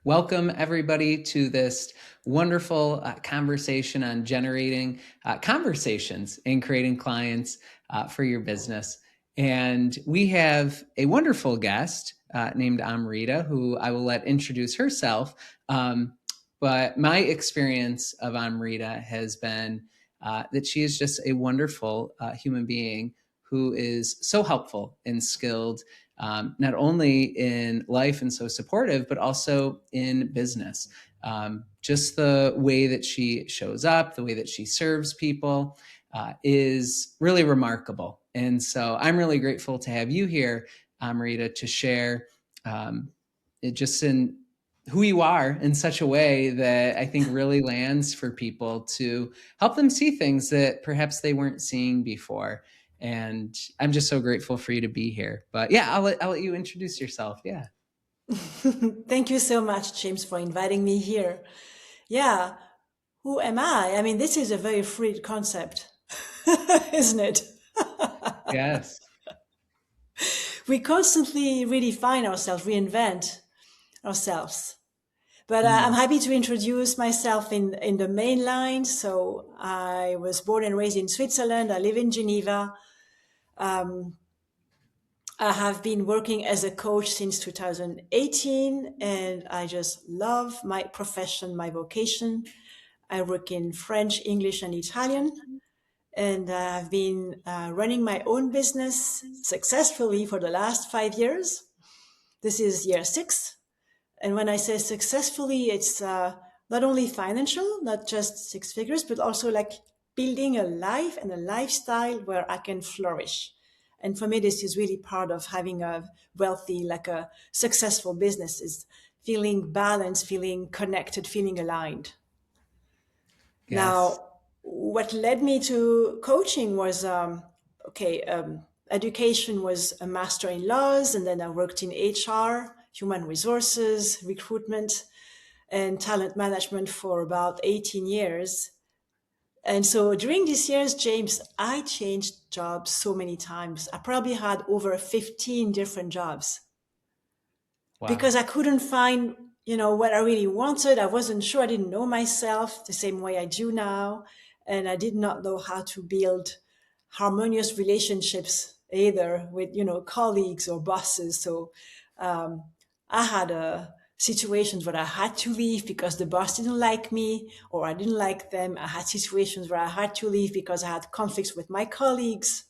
Welcome, everybody, to this wonderful conversation on generating conversations and creating clients for your business. And we have a wonderful guest named Amrita, who I will let introduce herself. But my experience of Amrita has been that she is just a wonderful human being who is so helpful and skilled, not only in life and so supportive, but also in business. Just the way that she shows up, the way that she serves people is really remarkable. And so I'm really grateful to have you here, Amrita, to share it just in who you are in such a way that I think really lands for people to help them see things that perhaps they weren't seeing before. And I'm just so grateful for you to be here. But yeah, I'll let you introduce yourself. Yeah. Thank you so much, James, for inviting me here. Yeah, who am I? I mean, this is a very fluid concept, isn't it? Yes. We constantly redefine ourselves, reinvent ourselves. But I'm Mm. happy to introduce myself in the main line. So I was born and raised in Switzerland. I live in Geneva. I have been working as a coach since 2018, and I just love my profession, my vocation. I work in French, English, and Italian, and I've been running my own business successfully for the last 5 years. This is year six. And when I say successfully, it's not only financial, not just six figures, but also like building a life and a lifestyle where I can flourish. And for me, this is really part of having a wealthy, like a successful business is feeling balanced, feeling connected, feeling aligned. Yes. Now, what led me to coaching was education was a master in laws, and then I worked in HR, human resources, recruitment, and talent management for about 18 years. And so during these years, James, I changed jobs so many times. I probably had over 15 different jobs because Wow. I couldn't find, what I really wanted. I wasn't sure. I didn't know myself the same way I do now. And I did not know how to build harmonious relationships either with, colleagues or bosses. So I had situations where I had to leave because the boss didn't like me or I didn't like them. I had situations where I had to leave because I had conflicts with my colleagues.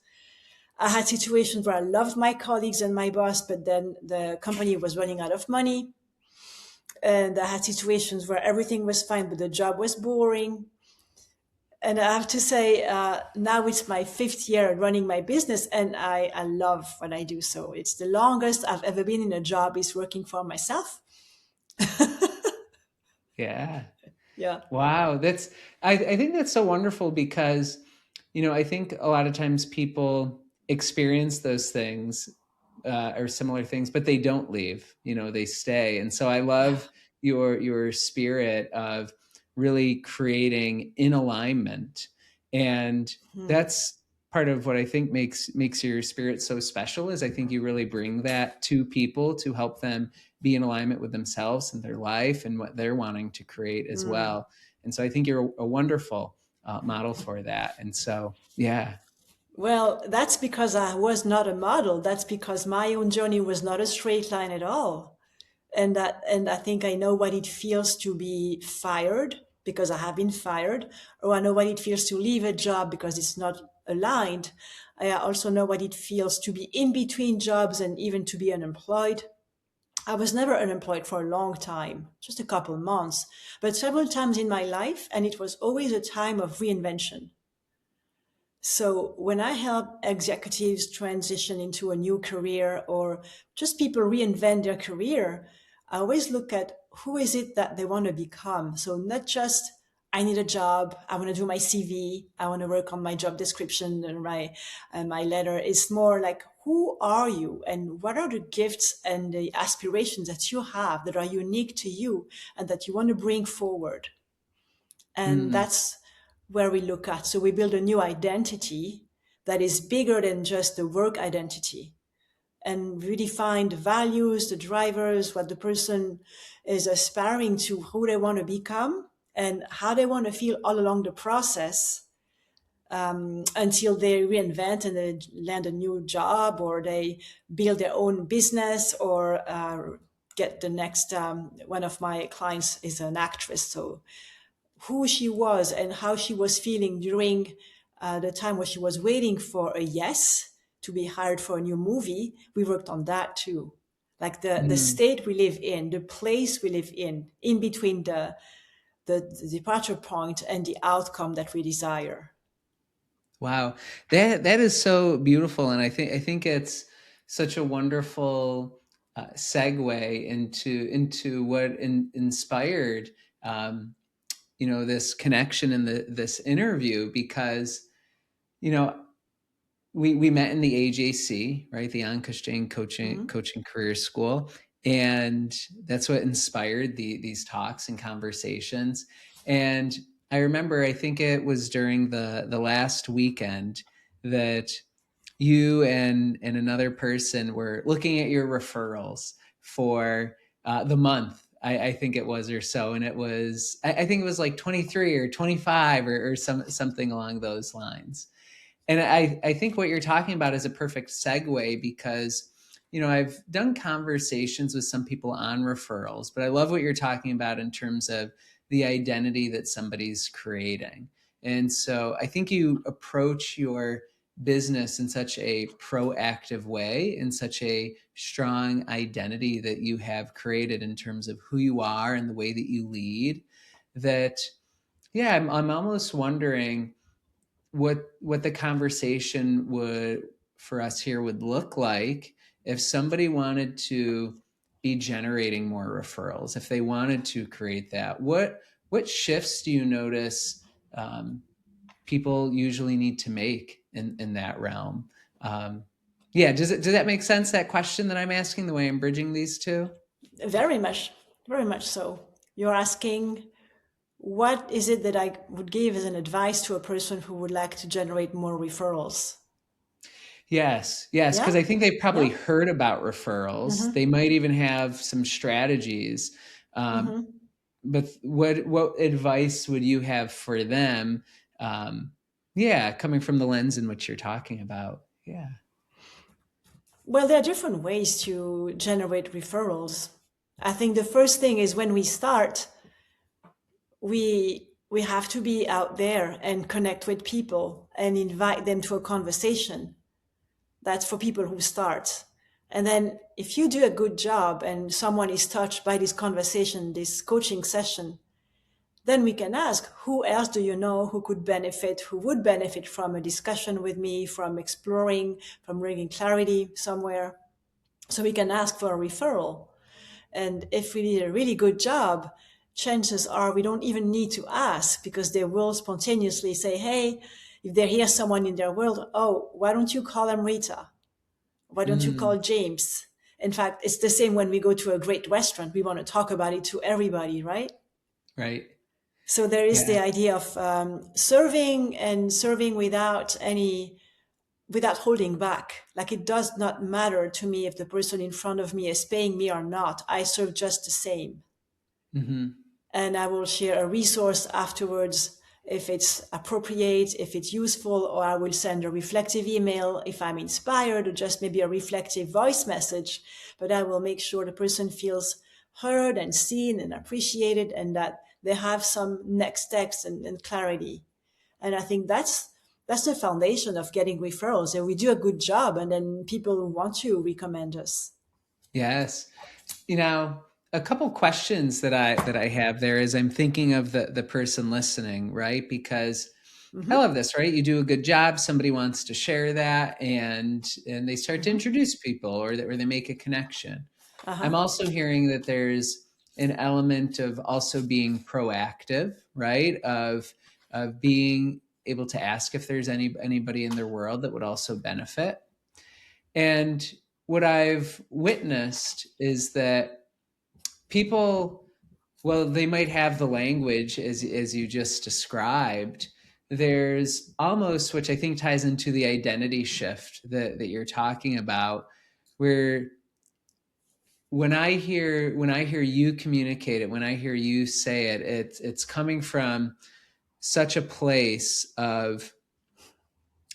I had situations where I loved my colleagues and my boss, but then the company was running out of money. And I had situations where everything was fine, but the job was boring. And I have to say, now it's my fifth year running my business, and I love what I do. So it's the longest I've ever been in a job is working for myself. Yeah. Yeah. Wow. I think that's so wonderful because, I think a lot of times people experience those things or similar things, but they don't leave, they stay. And so I Yeah. love your spirit of really creating in alignment. And Hmm. that's part of what I think makes your spirit so special is I think you really bring that to people to help them be in alignment with themselves and their life and what they're wanting to create as Hmm. well. And so I think you're a wonderful model for that. And so, yeah. Well, that's because I was not a model. That's because my own journey was not a straight line at all. And I think I know what it feels to be fired because I have been fired, or I know what it feels to leave a job because it's not aligned. I also know what it feels to be in between jobs and even to be unemployed. I was never unemployed for a long time, just a couple months, but several times in my life, and it was always a time of reinvention. So when I help executives transition into a new career or just people reinvent their career, I always look at who is it that they want to become. So not just I need a job, I want to do my CV, I want to work on my job description and my letter. It's more like who are you and what are the gifts and the aspirations that you have that are unique to you and that you want to bring forward. And Mm, that's where we look at. So we build a new identity that is bigger than just the work identity. and redefine the values, the drivers, what the person is aspiring to, who they want to become, and how they want to feel all along the process, until they reinvent and they land a new job, or they build their own business, or get the next. One of my clients is an actress, so who she was and how she was feeling during the time where she was waiting for a yes to be hired for a new movie, we worked on that too. Like the Mm. state we live in, the place we live in between the departure point and the outcome that we desire. Wow, that is so beautiful, and I think it's such a wonderful segue into what inspired this connection in this interview, because you know we met in the AJC, right, the Ankush Jain Mhm. coaching career school, and that's what inspired these talks and conversations. And I remember, I think it was during the last weekend that you and another person were looking at your referrals for the month. I think it was, or so, and it was I think it was like 23 or 25 or something along those lines. And I think what you're talking about is a perfect segue, because I've done conversations with some people on referrals, but I love what you're talking about in terms of the identity that somebody's creating. And so I think you approach your business in such a proactive way, in such a strong identity that you have created in terms of who you are and the way that you lead, that yeah, I'm almost wondering what the conversation would for us here would look like if somebody wanted to be generating more referrals, if they wanted to create that. What shifts do you notice people usually need to make in that realm? Yeah, does that make sense, that question that I'm asking, the way I'm bridging these two? Very much, very much so. You're asking, what is it that I would give as an advice to a person who would like to generate more referrals? Yes, because Yeah, I think they've probably yeah. heard about referrals. They Mm-hmm. might even have some strategies. Um, Mm-hmm. but what advice would you have for them? Um, yeah, coming from the lens in which you're talking about. Yeah. Well, there are different ways to generate referrals. I think the first thing is, when we start, we have to be out there and connect with people and invite them to a conversation. That's for people who start. And then if you do a good job and someone is touched by this conversation, this coaching session, then we can ask, who else do you know who could benefit, who would benefit from a discussion with me, from exploring, from bringing clarity somewhere? So we can ask for a referral. And if we did a really good job, chances are we don't even need to ask, because they will spontaneously say, hey, if they hear someone in their world, oh, why don't you call Amrita? Why don't you Mm, call James? In fact, it's the same when we go to a great restaurant. We want to talk about it to everybody, right? right. So there is Yeah. the idea of serving, and serving without holding back. Like, it does not matter to me if the person in front of me is paying me or not. I serve just the same. Hmm. And I will share a resource afterwards if it's appropriate, if it's useful, or I will send a reflective email if I'm inspired, or just maybe a reflective voice message. But I will make sure the person feels heard and seen and appreciated, and that they have some next steps and clarity. And I think that's the foundation of getting referrals. And we do a good job, and then people want to recommend us. Yes. You know, a couple questions that I have there as I'm thinking of the person listening, right? Because I Hmm. love this, right? You do a good job, somebody wants to share that, and they start to Hmm. introduce people, or they make a connection. Uh-huh. I'm also hearing that there's an element of also being proactive, right? Of being able to ask if there's anybody in their world that would also benefit. And what I've witnessed is that people, well, they might have the language as you just described. There's almost, which I think ties into the identity shift that you're talking about, where when I hear you communicate it, when I hear you say it, it's coming from such a place of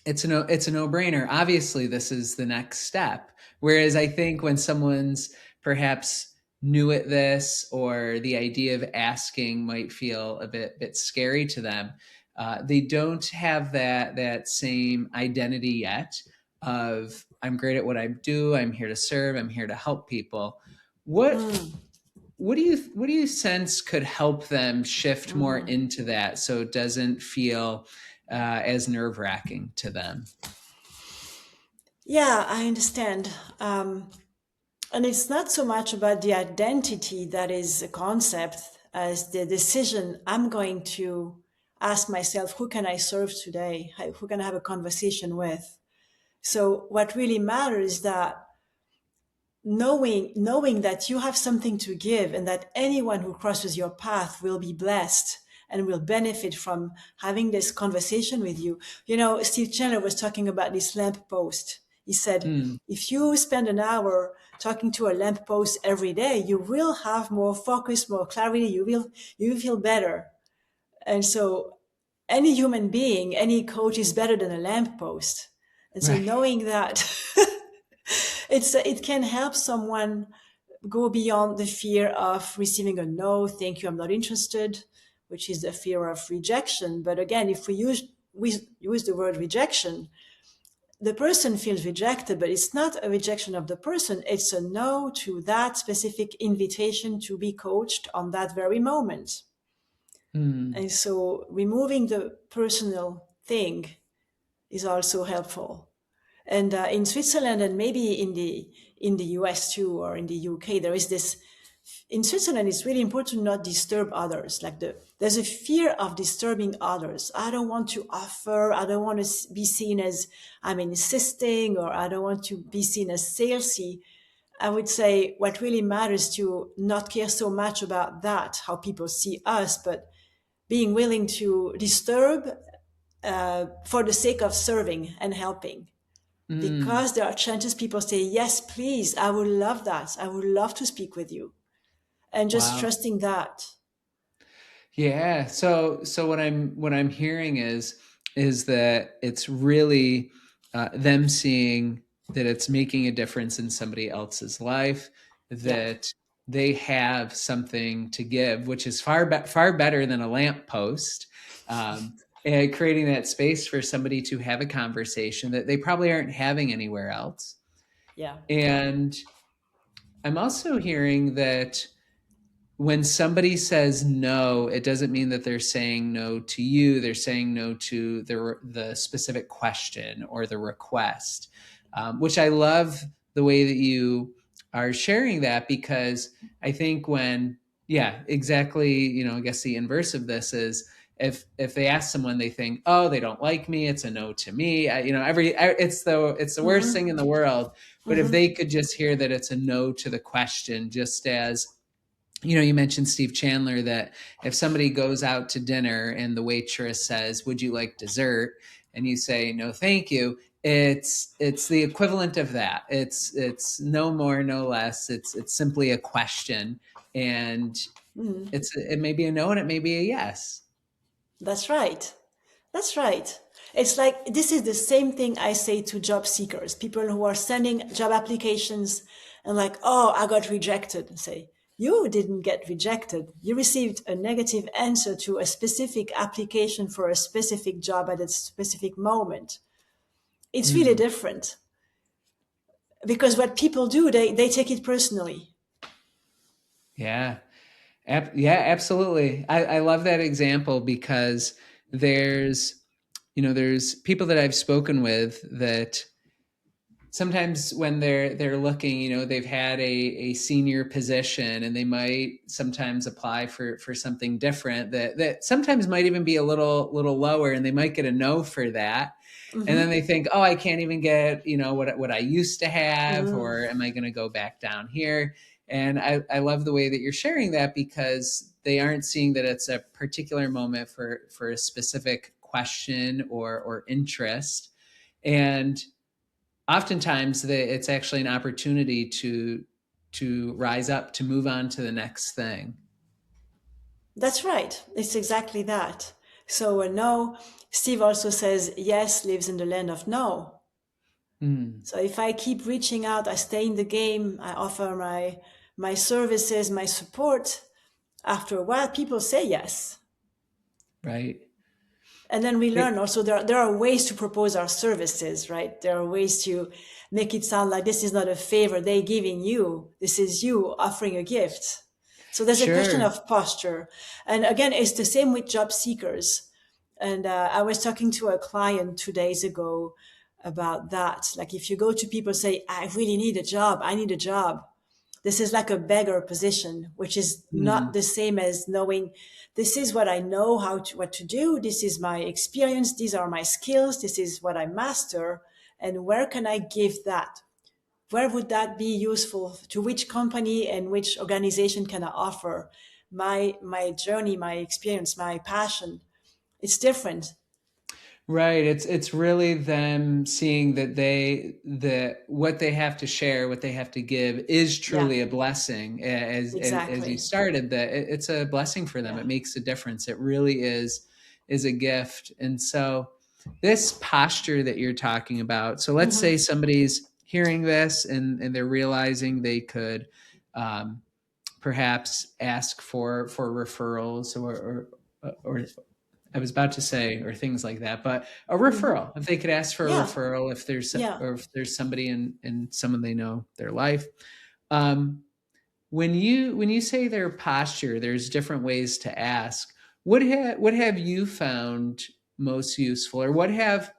it's a no-brainer. Obviously, this is the next step. Whereas I think when someone's perhaps new at this, or the idea of asking might feel a bit scary to them, they don't have that same identity yet of I'm great at what I do. I'm here to serve. I'm here to help people. What Mm, what do you sense could help them shift more mhm. into that so it doesn't feel as nerve wracking to them? Yeah, I understand. And it's not so much about the identity that is a concept as the decision. I'm going to ask myself, who can I serve today? Who can I have a conversation with? So what really matters is that knowing that you have something to give and that anyone who crosses your path will be blessed and will benefit from having this conversation with you. You know, Steve Chandler was talking about this lamp post. He said, Hmm. if you spend an hour talking to a lamp post every day, you will have more focus, more clarity. You will feel better. And so any human being, any coach is better than a lamp post. And so Right. knowing that it can help someone go beyond the fear of receiving a no, thank you, I'm not interested, which is the fear of rejection. But again, if we use the word rejection, the person feels rejected, but it's not a rejection of the person, it's a no to that specific invitation to be coached on that very moment. Hmm. And so removing the personal thing is also helpful. And in Switzerland, and maybe in the US too, or in the UK, there is this. In Switzerland, it's really important to not disturb others. There's a fear of disturbing others. I don't want to offer. I don't want to be seen as I'm insisting, or I don't want to be seen as salesy. I would say what really matters to not care so much about that, how people see us, but being willing to disturb for the sake of serving and helping, Hmm. because there are chances people say, yes, please, I would love that. I would love to speak with you. And just Wow. trusting that. Yeah. So what I'm hearing is that it's really them seeing that it's making a difference in somebody else's life, Yeah. that they have something to give, which is far better than a lamppost. And creating that space for somebody to have a conversation that they probably aren't having anywhere else. Yeah. And I'm also hearing that when somebody says no, it doesn't mean that they're saying no to you. They're saying no to the specific question or the request, which I love the way that you are sharing that, because I think yeah, exactly. I guess the inverse of this is if they ask someone, they think, oh, they don't like me. It's a no to me. It's the worst thing in Mm-hmm. the world. But if Mm-hmm. they could just hear that it's a no to the question, just as you mentioned Steve Chandler, that if somebody goes out to dinner and the waitress says, "Would you like dessert?" and you say, "No, thank you," it's the equivalent of that. It's no more, no less. It's simply a question, and Mm-hmm. it may be a no and it may be a yes. That's right. That's right. It's like this is the same thing I say to job seekers, people who are sending job applications and like, oh, I got rejected. And say, you didn't get rejected. You received a negative answer to a specific application for a specific job at a specific moment. It's really Mm, different because what people do, they take it personally. yeah. Yeah, absolutely. I love that example because there's there's people that I've spoken with that sometimes when they're looking, they've had a senior position and they might sometimes apply for something different that sometimes might even be a little lower, and they might get a no for that. And then Mm-hmm. they think, oh, I can't even get what I used to have, Mm. or am I going to go back down here? And I love the way that you're sharing that, because they aren't seeing that it's a particular moment for a specific question or interest. And oftentimes it's actually an opportunity to rise up, to move on to the next thing. That's right. It's exactly that. So no, Steve also says yes lives in the land of no. Mm, So if I keep reaching out, I stay in the game, I offer my services, my support, after a while people say yes. right. And then we learn It, also there are ways to propose our services, right? There are ways to make it sound like this is not a favor they're giving you. This is you offering a gift. So there's a question sure. of posture. And again, it's the same with job seekers. And I was talking to a client 2 days ago about that. Like if you go to people say, I really need a job, I need a job. This is like a beggar position, which is not Mm, the same as knowing this is what I know what to do. This is my experience. These are my skills. This is what I master. And where can I give that? Where would that be useful? To which company and which organization can I offer my journey, my experience, my passion? It's different. right. It's really them seeing that that what they have to share, what they have to give, is Yeah, truly a blessing. As you exactly. started, that it's a blessing for them. Yeah. It makes a difference. It really is a gift. And so this posture that you're talking about. So let's say Hmm. somebody's hearing this and they're realizing they could um, perhaps ask for referrals or I was about to say, or things like that, but a Hmm. referral. If they could ask for a Yeah. referral, Yeah. if there's somebody in someone they know their life. Um, when you say their posture, there's different ways to ask. What have you found most useful, or what have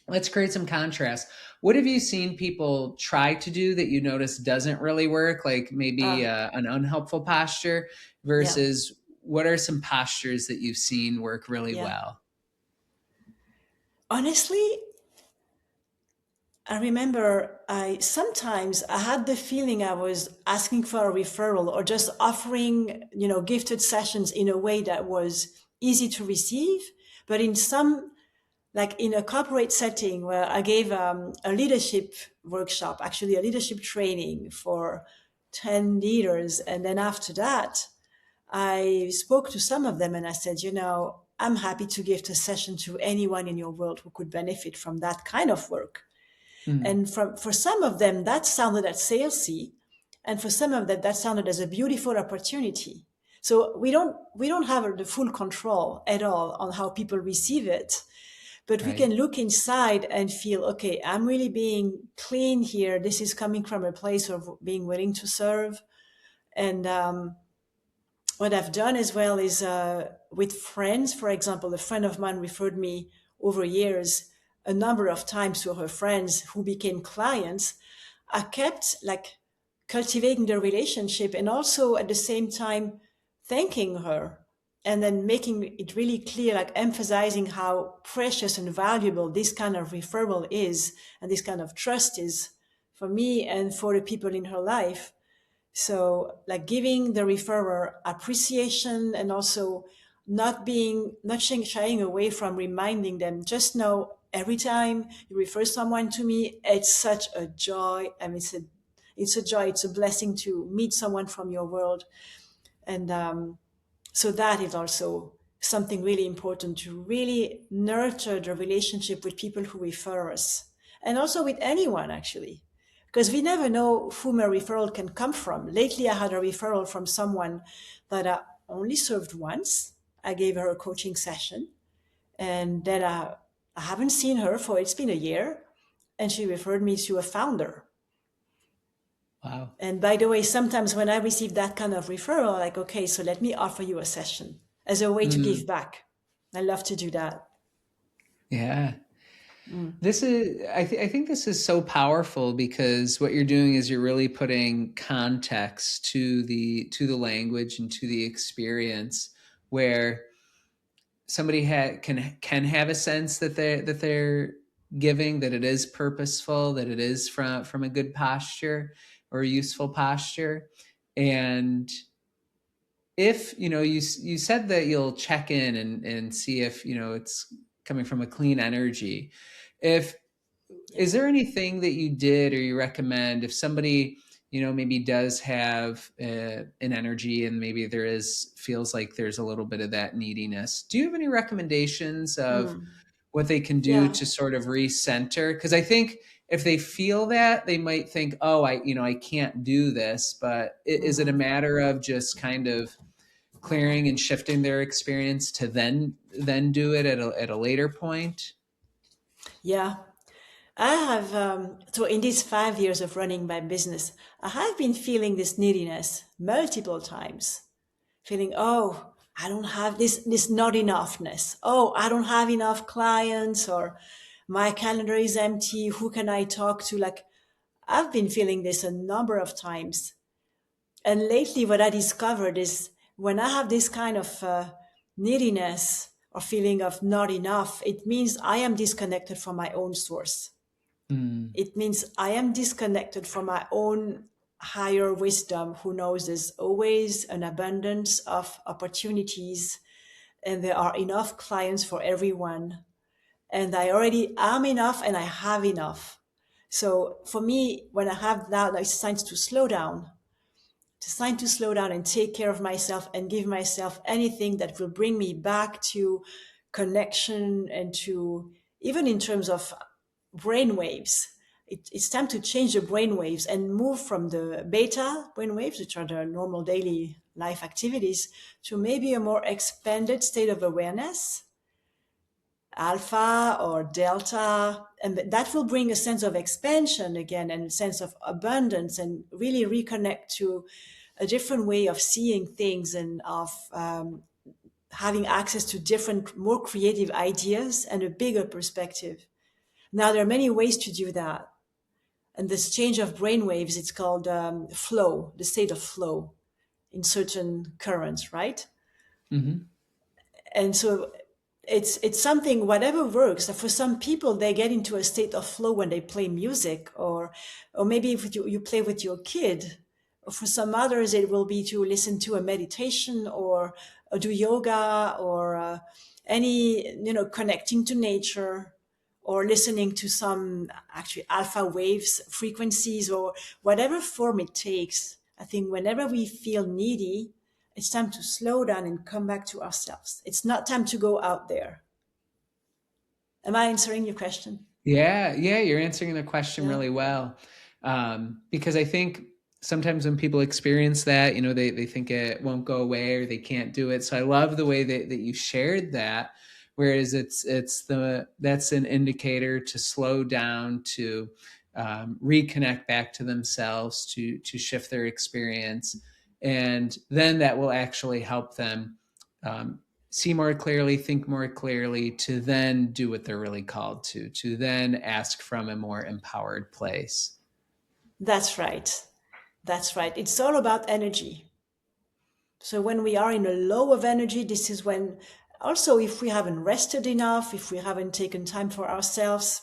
let's create some contrast. What have you seen people try to do that you notice doesn't really work, like maybe Ah, an unhelpful posture, yeah. versus what are some postures that you've seen work really Yeah. well? Honestly, I remember I sometimes I had the feeling I was asking for a referral or just offering, gifted sessions in a way that was easy to receive. But in some, like in a corporate setting where I gave a leadership workshop, actually a leadership training for 10 leaders. And then after that, I spoke to some of them and I said, I'm happy to give a session to anyone in your world who could benefit from that kind of work. Mm, And for some of them, that sounded as salesy, and for some of them, that sounded as a beautiful opportunity. So we don't have the full control at all on how people receive it, but we right. can look inside and feel, okay, I'm really being clean here. This is coming from a place of being willing to serve. And what I've done as well is with friends, for example, a friend of mine referred me over years a number of times to her friends who became clients. I kept like cultivating the relationship and also at the same time thanking her and then making it really clear, like emphasizing how precious and valuable this kind of referral is and this kind of trust is for me and for the people in her life. So like giving the referrer appreciation and also not shying away from reminding them, just know every time you refer someone to me, it's such a joy. I mean, it's a joy, it's a blessing to meet someone from your world. And so that is also something really important, to really nurture the relationship with people who refer us and also with anyone actually, because we never know whom a referral can come from. Lately I had a referral from someone that I only served once. I gave her a coaching session and then I haven't seen her for, it's been a year, and she referred me to a founder. Wow. And by the way, sometimes when I receive that kind of referral, like, okay, so let me offer you a session as a way to Mm, give back. I love to do that. yeah. Mm. I think this is so powerful because what you're doing is you're really putting context to the language and to the experience, where somebody can have a sense that they're giving, that it is purposeful, that it is from a good posture or a useful posture. And if you said that you'll check in and see if it's coming from a clean energy. If Is Yeah. there anything that you did or you recommend if somebody, maybe does have an energy and maybe there is feels like there's a little bit of that neediness? Do you have any recommendations of Mm. what they can do Yeah. to sort of recenter? Because I think if they feel that, they might think, "Oh, I can't do this." But is it a Hmm. matter of just kind of clearing and shifting their experience to then do it at a later point? Yeah. I have, so in these 5 years of running my business, I have been feeling this neediness multiple times. Feeling, oh, I don't have this not enoughness. Oh, I don't have enough clients, or my calendar is empty. Who can I talk to? Like, I've been feeling this a number of times. And lately, what I discovered is when I have this kind of neediness or feeling of not enough, it means I am disconnected from my own source. Mm, It means I am disconnected from my own higher wisdom, who knows there's always an abundance of opportunities and there are enough clients for everyone. And I already am enough and I have enough. So for me, when I have that, it's time to slow down. It's time to slow down and take care of myself and give myself anything that will bring me back to connection and to, even in terms of brain waves. It's time to change the brain waves and move from the beta brain waves, which are the normal daily life activities, to maybe a more expanded state of awareness, alpha or delta. And that will bring a sense of expansion again and a sense of abundance and really reconnect to a different way of seeing things and of having access to different, more creative ideas and a bigger perspective. Now, there are many ways to do that. And this change of brain waves, it's called flow, the state of flow in certain currents, right? mhm. And so it's something, whatever works. For some people, they get into a state of flow when they play music, or maybe if you play with your kid. Or for some others, it will be to listen to a meditation, or do yoga, or any, connecting to nature, or listening to some actually alpha waves frequencies, or whatever form it takes. I think whenever we feel needy, it's time to slow down and come back to ourselves. It's not time to go out there. Am I answering your question? Yeah, yeah, you're answering the question Yeah. really well. Because I think sometimes when people experience that, they think it won't go away or they can't do it. So I love the way that you shared that. Whereas that's an indicator to slow down, to reconnect back to themselves, to shift their experience, and then that will actually help them um, see more clearly, think more clearly, to then do what they're really called to then ask from a more empowered place. That's right. That's right. It's all about energy. So when we are in a low of energy, this is when, also, if we haven't rested enough, if we haven't taken time for ourselves,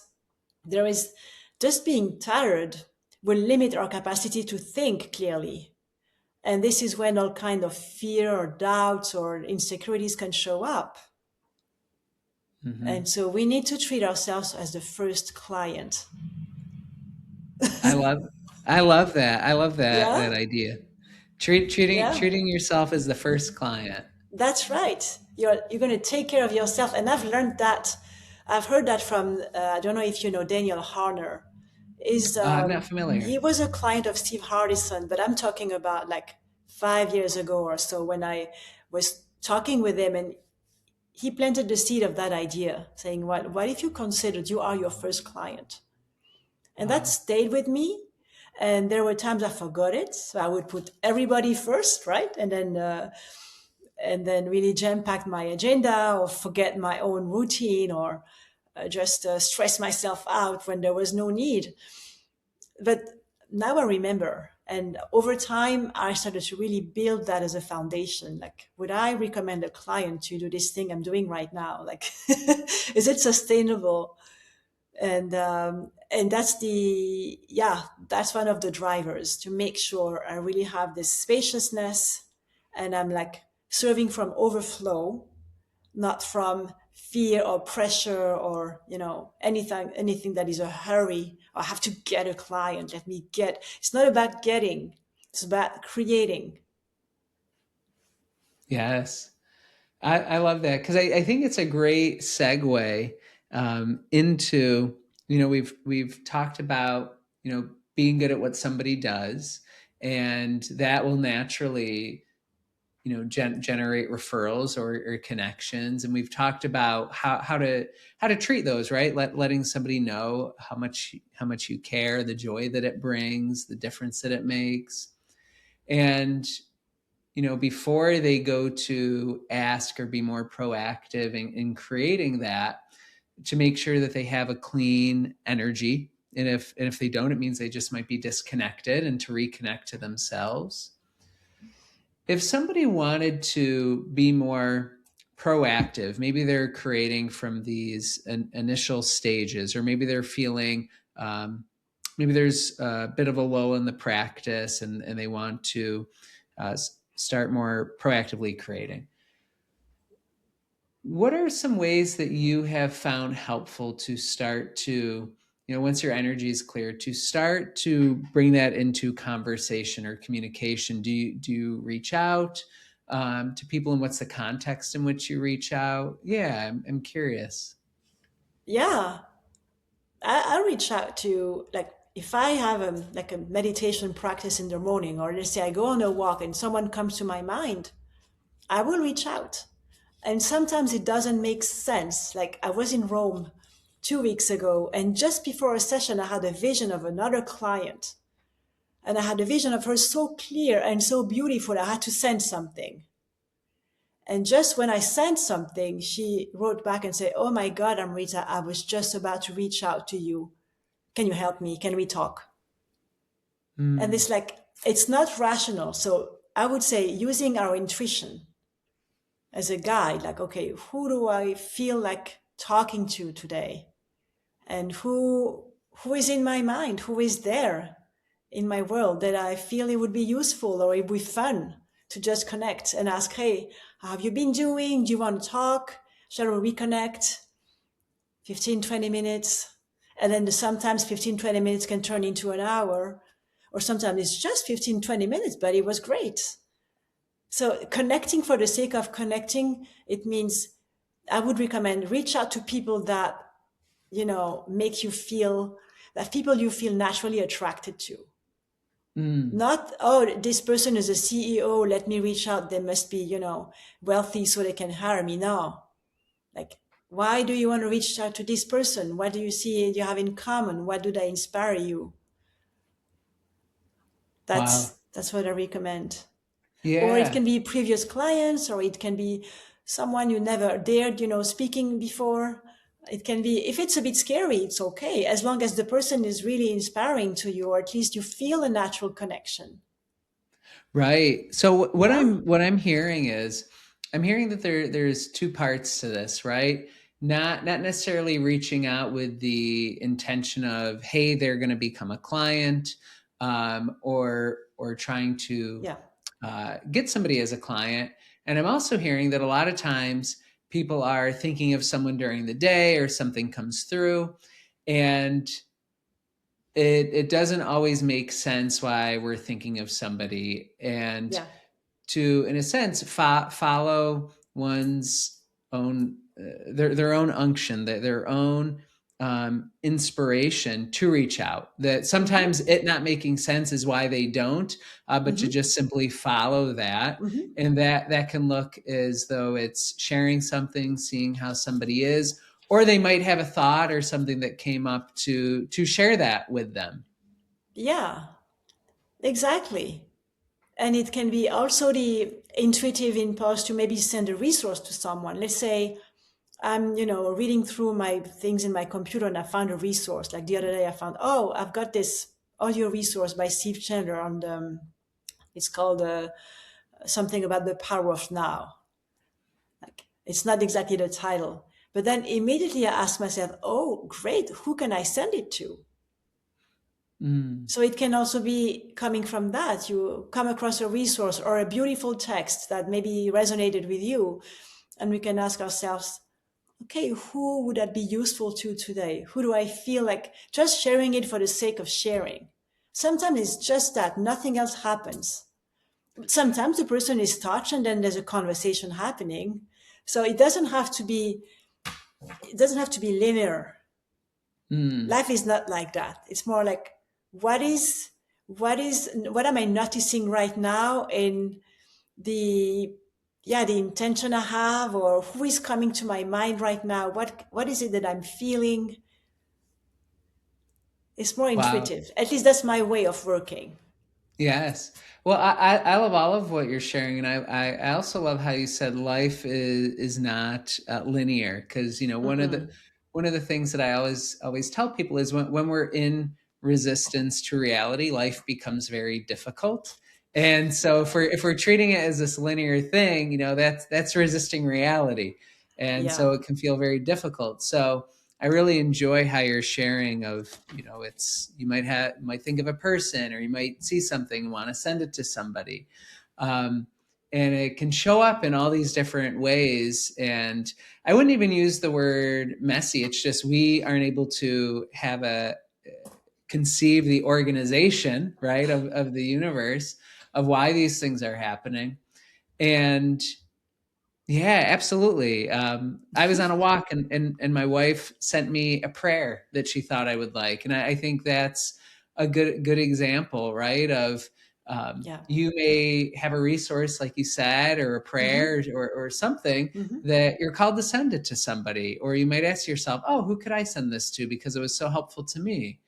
there is, just being tired will limit our capacity to think clearly. And this is when all kind of fear or doubts or insecurities can show up. And Hmm. so we need to treat ourselves as the first client. I love, I love that. I love that Yeah, idea. Treating yeah, treating yourself as the first client. that's right. You're going to take care of yourself, and I've learned that. I've heard that from I don't know if you know Daniel Harner. Is I'm not He familiar. was a client of Steve Hardison, but I'm talking about like 5 years ago or so, when I was talking with him, and he planted the seed of that idea, saying, what if you considered you are your first client? And that Wow. stayed with me. And there were times I forgot it. So I would put everybody first, right? And then really jam pack my agenda, or forget my own routine, or just stress myself out when there was no need. But now I remember. And over time, I started to really build that as a foundation. Like, would I recommend a client to do this thing I'm doing right now? Like, is it sustainable? And that's that's one of the drivers, to make sure I really have this spaciousness, and I'm like serving from overflow, not from fear or pressure or, anything that is a hurry. I have to get a client. It's not about getting, it's about creating. Yes. I love that because I think it's a great segue into, we've talked about, being good at what somebody does, and that will naturally, generate referrals or connections. And we've talked about how to treat those, right? Letting somebody know how much you care, the joy that it brings, the difference that it makes. And before they go to ask or be more proactive in creating that, to make sure that they have a clean energy. And if they don't, it means they just might be disconnected, and to reconnect to themselves. If somebody wanted to be more proactive, maybe they're creating from these initial stages, or maybe they're feeling, maybe there's a bit of a lull in the practice, and they want to start more proactively creating. What are some ways that you have found helpful to start to, once your energy is clear, to start to bring that into conversation or communication? Do you reach out to people, and what's the context in which you reach out? Yeah, I'm curious. Yeah, I reach out to, like, if I have a meditation practice in the morning, or let's say I go on a walk and someone comes to my mind, I will reach out. And sometimes it doesn't make sense. Like, I was in Rome 2 weeks ago, and just before a session, I had a vision of another client. And I had a vision of her so clear and so beautiful, I had to send something. And just when I sent something, she wrote back and said, "Oh my God, Amrita, I was just about to reach out to you. Can you help me? Can we talk?" And Mm, it's like, it's not rational. So I would say using our intuition as a guide, like, okay, who do I feel like talking to today? And who is in my mind? Who is there in my world that I feel it would be useful or it would be fun to just connect and ask, "Hey, how have you been doing? Do you want to talk? Shall we reconnect?" 15, 20 minutes. And then sometimes 15, 20 minutes can turn into an hour, or sometimes it's just 15, 20 minutes, but it was great. So connecting for the sake of connecting, it means I would recommend reach out to people that, make you feel, that people you feel naturally attracted to. mm, Not, oh, this person is a CEO, let me reach out. They must be, wealthy so they can hire me. No. Like, why do you want to reach out to this person? What do you see you have in common? What do they inspire you? wow. That's what I recommend. Or it Yeah. can be previous clients, or it can be someone you never dared, speaking before. It can be, if it's a bit scary, it's okay, as long as the person is really inspiring to you, or at least you feel a natural connection. Right. So what Yeah. I'm hearing is, I'm hearing that there's two parts to this, right? Not necessarily reaching out with the intention of, hey, they're going to become a client, or trying to Yeah. get somebody as a client. And I'm also hearing that a lot of times people are thinking of someone during the day, or something comes through, and it doesn't always make sense why we're thinking of somebody. And Yeah. to, in a sense, follow one's own, their own unction, their own inspiration to reach out. That Mm-hmm. sometimes it not making sense is why they don't, but to Mm-hmm. just simply follow that. Mm-hmm. And that can look as though it's sharing something, seeing how somebody is, or they might have a thought or something that came up to share that with them. Yeah, exactly. And it can be also the intuitive impulse to maybe send a resource to someone. Let's say I'm, reading through my things in my computer and I found a resource. Like the other day, I found, oh, I've got this audio resource by Steve Chandler on the, it's called something about the power of now. Like, it's not exactly the title. But then immediately I ask myself, oh, great, who can I send it to? Mm, So it can also be coming from that. You come across a resource or a beautiful text that maybe resonated with you, and we can ask ourselves, okay, who would that be useful to today? Who do I feel like just sharing it for the sake of sharing? Sometimes it's just that nothing else happens. Sometimes the person is touched and then there's a conversation happening. So it doesn't have to be linear. Mm. Life is not like that. It's more like what is what am I noticing right now in the the intention I have, or who is coming to my mind right now? What is it that I'm feeling? It's more Wow. intuitive. At least that's my way of working. Yes. Well, I love all of what you're sharing, and I also love how you said life is not linear, because Mm-mm. one of the things that I always tell people is when we're in resistance to reality, life becomes very difficult. And so if we're treating it as this linear thing, that's resisting reality, and Yeah. so it can feel very difficult. So I really enjoy how you're sharing of, it's, might think of a person, or you might see something and want to send it to somebody. Um, and it can show up in all these different ways. And I wouldn't even use the word messy. It's just we aren't able to have a conceive the organization, right, of the universe, of why these things are happening. And yeah, absolutely. I was on a walk, and my wife sent me a prayer that she thought I would like. And I think that's a good example, right? Of Yeah. you may have a resource, like you said, or a Mm-hmm. prayer, or something Mm-hmm. that you're called to send it to somebody. Or you might ask yourself, oh, who could I send this to because it was so helpful to me?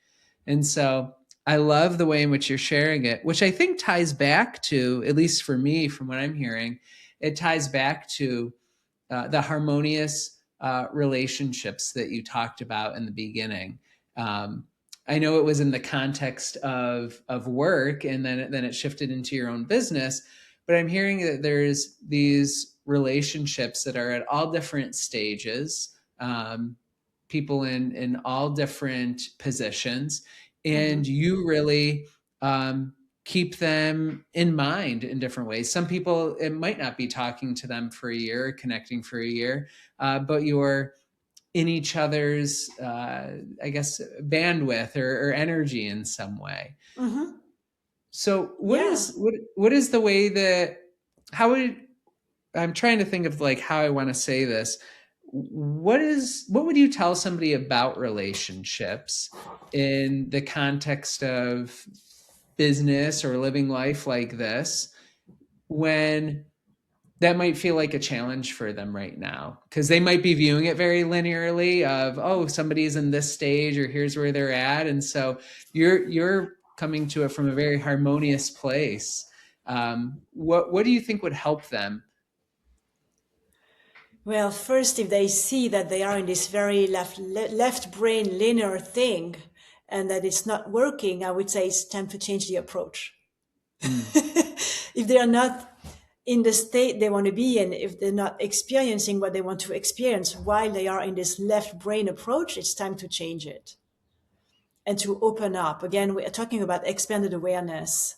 And so I love the way in which you're sharing it, which I think ties back to, at least for me, from what I'm hearing, it ties back to the harmonious relationships that you talked about in the beginning. Um, I know it was in the context of work, and then it shifted into your own business. But I'm hearing that there's these relationships that are at all different stages, people in all different positions, Mm-hmm. and you really um, keep them in mind in different ways. Some people, it might not be talking to them for a year, connecting for a year, but you're in each other's, I guess, bandwidth or energy in some way. Mm-hmm. So, Yeah. what is the way that, how would, I'm trying to think of like how I want to say this. What would you tell somebody about relationships in the context of business or living life like this, when that might feel like a challenge for them right now, because they might be viewing it very linearly of, oh, somebody's in this stage or here's where they're at, and so you're coming to it from a very harmonious place. What do you think would help them? Well, first, if they see that they are in this very left brain linear thing and that it's not working, I would say it's time to change the approach. Mm, If they are not in the state they want to be in, if they're not experiencing what they want to experience while they are in this left brain approach, it's time to change it and to open up. Again, we are talking about expanded awareness.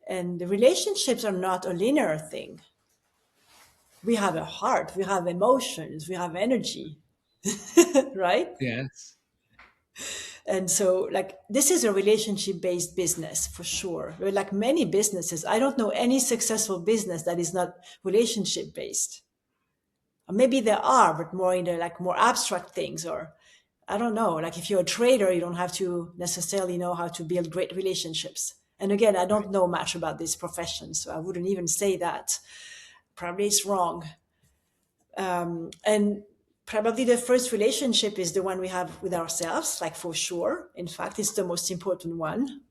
And the relationships are not a linear thing. We have a heart, we have emotions, we have energy, right? yes. And so, like, this is a relationship based business for sure. Like many businesses, I don't know any successful business that is not relationship based. Or maybe there are, but more in the like more abstract things, or I don't know. Like if you're a trader, you don't have to necessarily know how to build great relationships. And again, I Right. don't know much about this profession, so I wouldn't even say that. Probably it's wrong. And probably the first relationship is the one we have with ourselves, like for sure. In fact, it's the most important one.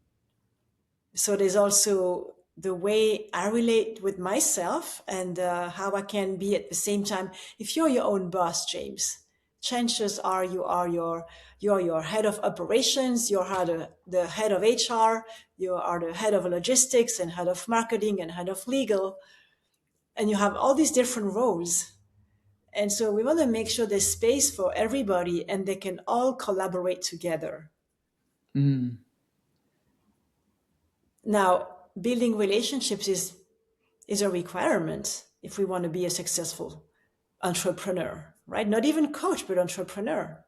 So there's also the way I relate with myself and how I can be at the same time. If you're your own boss, James, chances are you're your head of operations, you're the head of HR, you are the head of logistics and head of marketing and head of legal, and you have all these different roles. And so we want to make sure there's space for everybody and they can all collaborate together. Mm, Now, building relationships is a requirement if we want to be a successful. entrepreneur, right? Not even coach, but entrepreneur.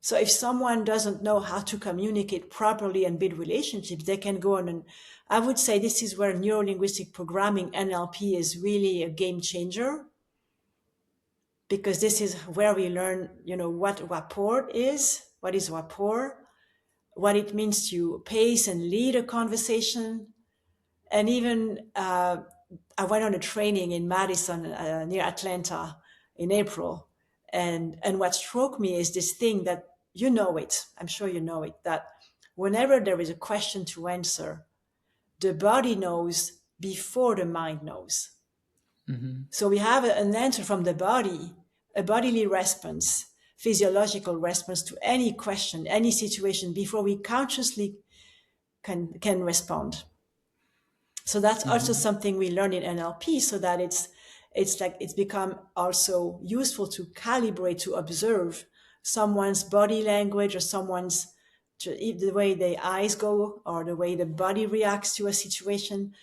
So if someone doesn't know how to communicate properly and build relationships, they can go on. And I would say this is where neuro-linguistic programming, NLP, is really a game changer, because this is where we learn, what rapport is, what is rapport, what it means to pace and lead a conversation. And even I went on a training in Madison, near Atlanta, in April, and what struck me is this thing that, I'm sure you know it, that whenever there is a question to answer, the body knows before the mind knows. Mm-hmm. So we have an answer from the body, a bodily response, physiological response to any question, any situation, before we consciously can respond. So that's also Mm-hmm. something we learn in NLP, so that it's become also useful to calibrate, to observe someone's body language, or the way the eyes go, or the way the body reacts to a situation,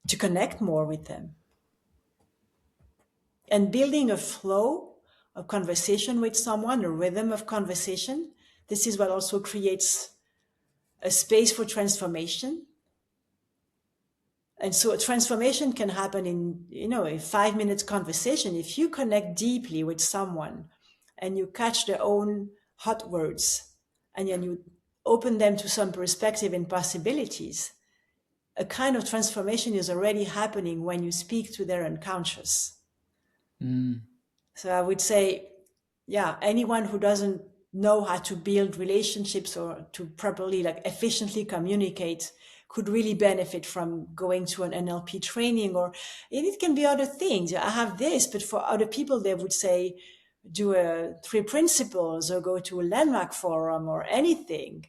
to connect more with them. And building a flow of conversation with someone, a rhythm of conversation, this is what also creates a space for transformation. And so a transformation can happen in, a 5 minute conversation. If you connect deeply with someone and you catch their own hot words, and then you open them to some perspective and possibilities, a kind of transformation is already happening when you speak to their unconscious. Mm. So I would say, yeah, anyone who doesn't know how to build relationships or to properly, like, efficiently communicate could really benefit from going to an NLP training, or and it can be other things. I have this, but for other people, they would say do a 3 principles, or go to a landmark forum, or anything.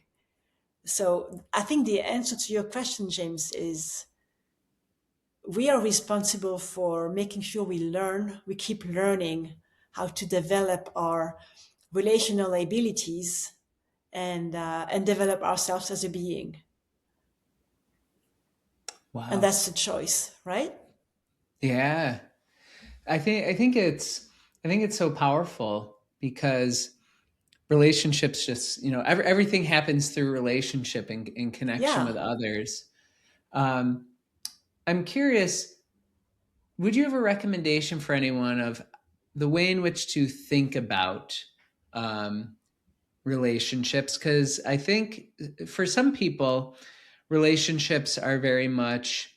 So I think the answer to your question, James, is we are responsible for making sure we keep learning how to develop our relational abilities, and develop ourselves as a being. And Wow. that's the choice, right? Yeah. I think it's so powerful because relationships just, everything happens through relationship and in connection with Yeah. others. Um, I'm curious, would you have a recommendation for anyone of the way in which to think about um, relationships? Because I think for some people, relationships are very much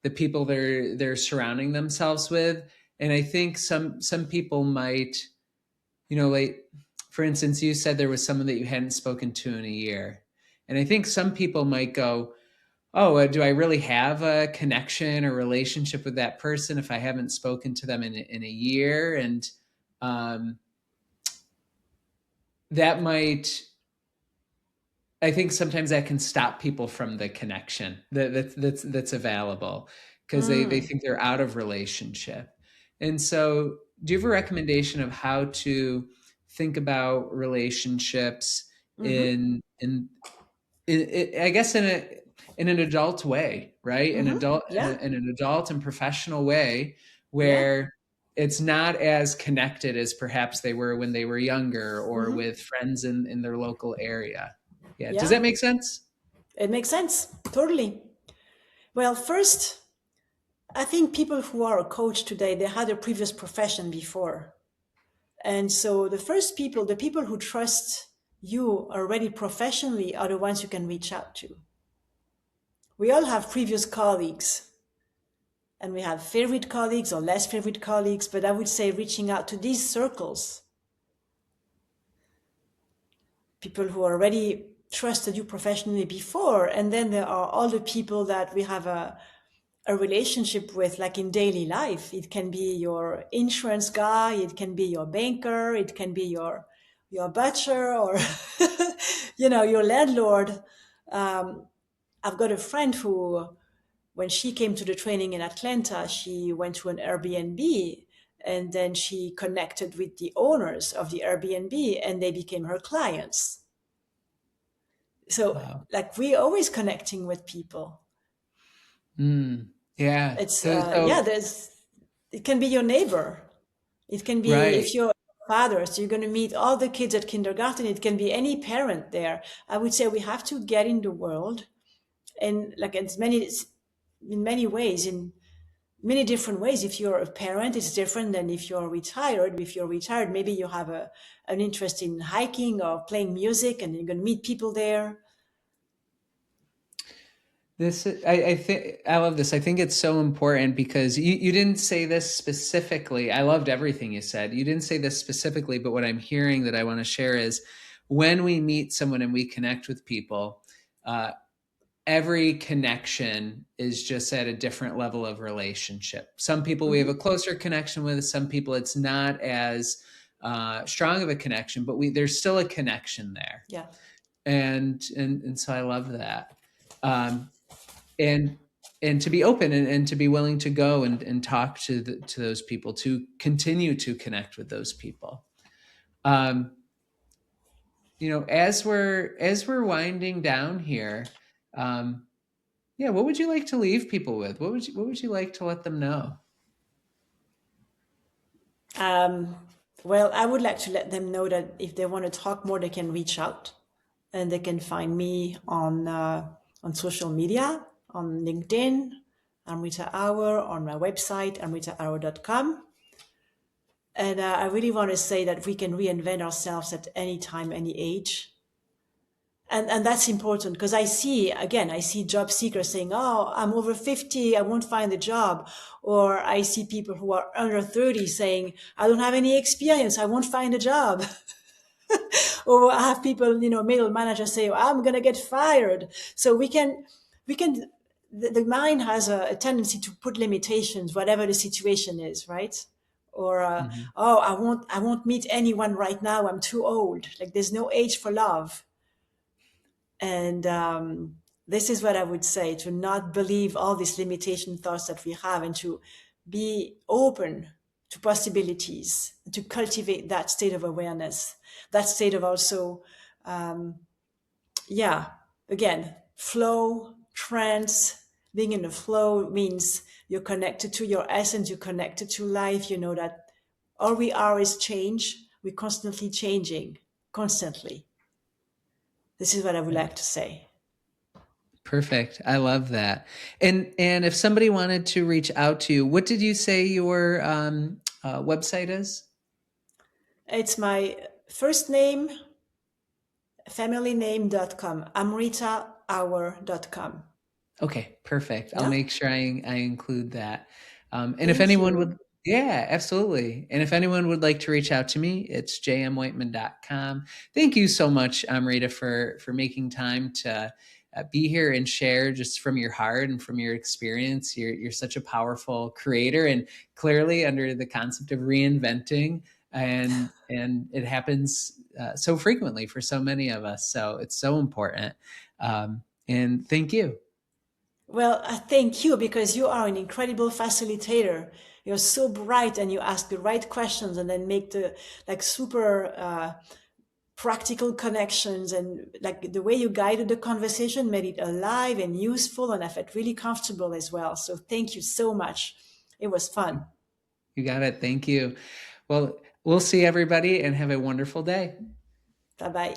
the people they're surrounding themselves with, and I think some people might, like, for instance, you said there was someone that you hadn't spoken to in a year, and I think some people might go, oh, do I really have a connection or relationship with that person if I haven't spoken to them in a year? And um, that might, I think sometimes that can stop people from the connection that's available, because they Mm. think they're out of relationship. And so, do you have a recommendation of how to think about relationships Mm-hmm. in I guess in an adult way, right? An Mm-hmm. adult Yeah. in an adult and professional way Yeah. where it's not as connected as perhaps they were when they were younger or Mm-hmm. with friends in their local area. Yeah. Does that Yeah. make sense? It makes sense. Totally. Well, first, I think people who are a coach today, they had a previous profession before. And so the people who trust you already professionally, are the ones you can reach out to. We all have previous colleagues, and we have favorite colleagues or less favorite colleagues, but I would say reaching out to these circles, people who already trusted you professionally before. And then there are all the people that we have a relationship with, like in daily life. It can be your insurance guy, it can be your banker, it can be your butcher, or your landlord. I've got a friend who, when she came to the training in Atlanta, she went to an Airbnb, and then she connected with the owners of the Airbnb, and they became her clients. So, Wow. like, we always connecting with people. Mm, yeah. It's So yeah, there's it can be your neighbor. It can be Right. if you're a father, so you're going to meet all the kids at kindergarten. It can be any parent there. I would say we have to get in the world, and like it's many, in many ways, in many different ways. If you're a parent, it's different than if you're retired. If you're retired, maybe you have an interest in hiking or playing music, and you're going to meet people there. This I think I love this. I think it's so important because you didn't say this specifically. I loved everything you said. You didn't say this specifically, but what I'm hearing that I want to share is when we meet someone and we connect with people, uh, every connection is just at a different level of relationship. Some people we have a Hmm. closer connection with, some people it's not as strong of a connection, but we there's still a connection there, Yeah. and so I love that. Um, and and to be open and to be willing to go and talk to those people, to continue to connect with those people. um, as we're winding down here, um, yeah, what would you like to leave people with? What would you like to let them know? Um, well, I would like to let them know that if they want to talk more, they can reach out, and they can find me on social media, on LinkedIn, Amrita Auer, on my website, amritaauer.com. And I really want to say that we can reinvent ourselves at any time, any age. And that's important because I see job seekers saying, oh, I'm over 50, I won't find a job. Or I see people who are under 30 saying, I don't have any experience, I won't find a job. Or I have people, middle managers say, I'm going to get fired. So we can, the mind has a tendency to put limitations, whatever the situation is, right? Or, Mhm. oh, I won't meet anyone right now, I'm too old. Like there's no age for love. And this is what I would say, to not believe all these limitation thoughts that we have, and to be open to possibilities, to cultivate that state of awareness, that state of also, um, yeah, again, flow, trance. Being in the flow means you're connected to your essence, you're connected to life. You know that all we are is change. We're constantly changing, constantly. This is what I would like to say. Perfect. I love that. And if somebody wanted to reach out to you, what did you say your website is? It's my first name, familyname.com, amritaauer.com. Okay, perfect. I'll Yeah. make sure I include that. And if Thank anyone you. would, yeah, absolutely. And if anyone would like to reach out to me, it's jmwhiteman.com. Thank you so much, Amrita, for making time to be here and share just from your heart and from your experience. You're such a powerful creator, and clearly under the concept of reinventing, and it happens so frequently for so many of us. So it's so important. And thank you. Well, I thank you because you are an incredible facilitator. You're so bright and you ask the right questions and then make the like super practical connections, and like the way you guided the conversation made it alive and useful, and I felt really comfortable as well. So thank you so much. It was fun. You got it. Thank you. Well, we'll see everybody and have a wonderful day. Bye bye.